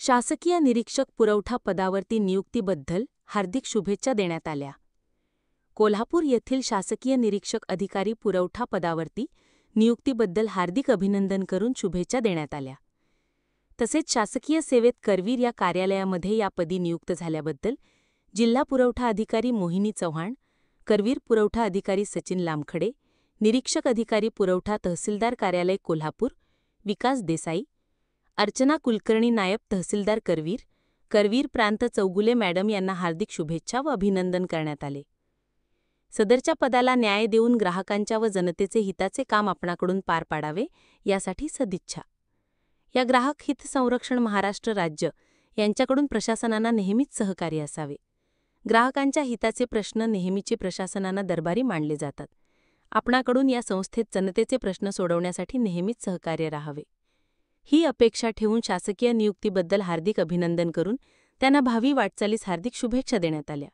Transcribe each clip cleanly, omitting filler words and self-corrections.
शासकीय निरीक्षक पुरवठा पदावरती नियुक्तीबद्दल हार्दिक शुभेच्छा देण्यात आल्या. कोल्हापूर येथील शासकीय निरीक्षक अधिकारी पुरवठा पदावरती नियुक्तीबद्दल हार्दिक अभिनंदन करून शुभेच्छा देण्यात आल्या. तसेच शासकीय सेवेत करवीर या कार्यालयामध्ये या पदी नियुक्त झाल्याबद्दल जिल्हा पुरवठा अधिकारी मोहिनी चव्हाण, करवीर पुरवठा अधिकारी सचिन लामखडे, निरीक्षक अधिकारी पुरवठा तहसीलदार कार्यालय कोल्हापूर विकास देसाई, अर्चना कुलकर्णी नायब तहसीलदार करवीर, करवीर प्रांत चौगुले मॅडम यांना हार्दिक शुभेच्छा व अभिनंदन करण्यात आले. सदरच्या पदाला न्याय देऊन ग्राहकांच्या व जनतेचे हिताचे काम आपणाकडून पार पाडावे यासाठी सदिच्छा. या ग्राहक हित संरक्षण महाराष्ट्र राज्य यांच्याकडून प्रशासनांना नेहमीच सहकार्य असावे. ग्राहकांच्या हिताचे प्रश्न नेहमीचे प्रशासनांना दरबारी मांडले जातात. आपणाकडून या संस्थेत जनतेचे प्रश्न सोडवण्यासाठी नेहमीच सहकार्य राहावे ही अपेक्षा ठेवून शासकीय नियुक्तीबद्दल हार्दिक अभिनंदन करून त्यांना भावी वाटचालीस हार्दिक शुभेच्छा देण्यात आल्या.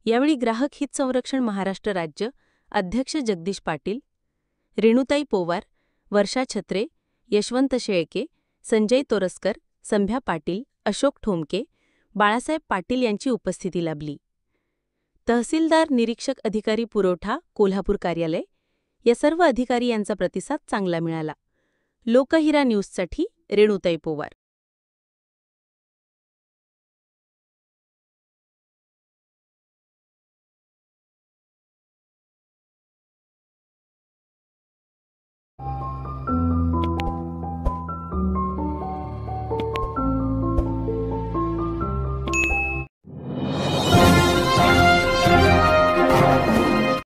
यावेळी ग्राहक हित संरक्षण महाराष्ट्र राज्य अध्यक्ष जगदीश पाटील, रेणुताई पोवार, वर्षा छत्रे, यशवंत शेळके, संजय तोरसकर, संभ्या पाटील, अशोक ठोमके, बाळासाहेब पाटील यांची उपस्थिती लाभली. तहसीलदार निरीक्षक अधिकारी पुरवठा कोल्हापूर कार्यालय या सर्व अधिकारी यांचा प्रतिसाद चांगला मिळाला. लोकहिरा न्यूजसाठी रेणुताई पोवार.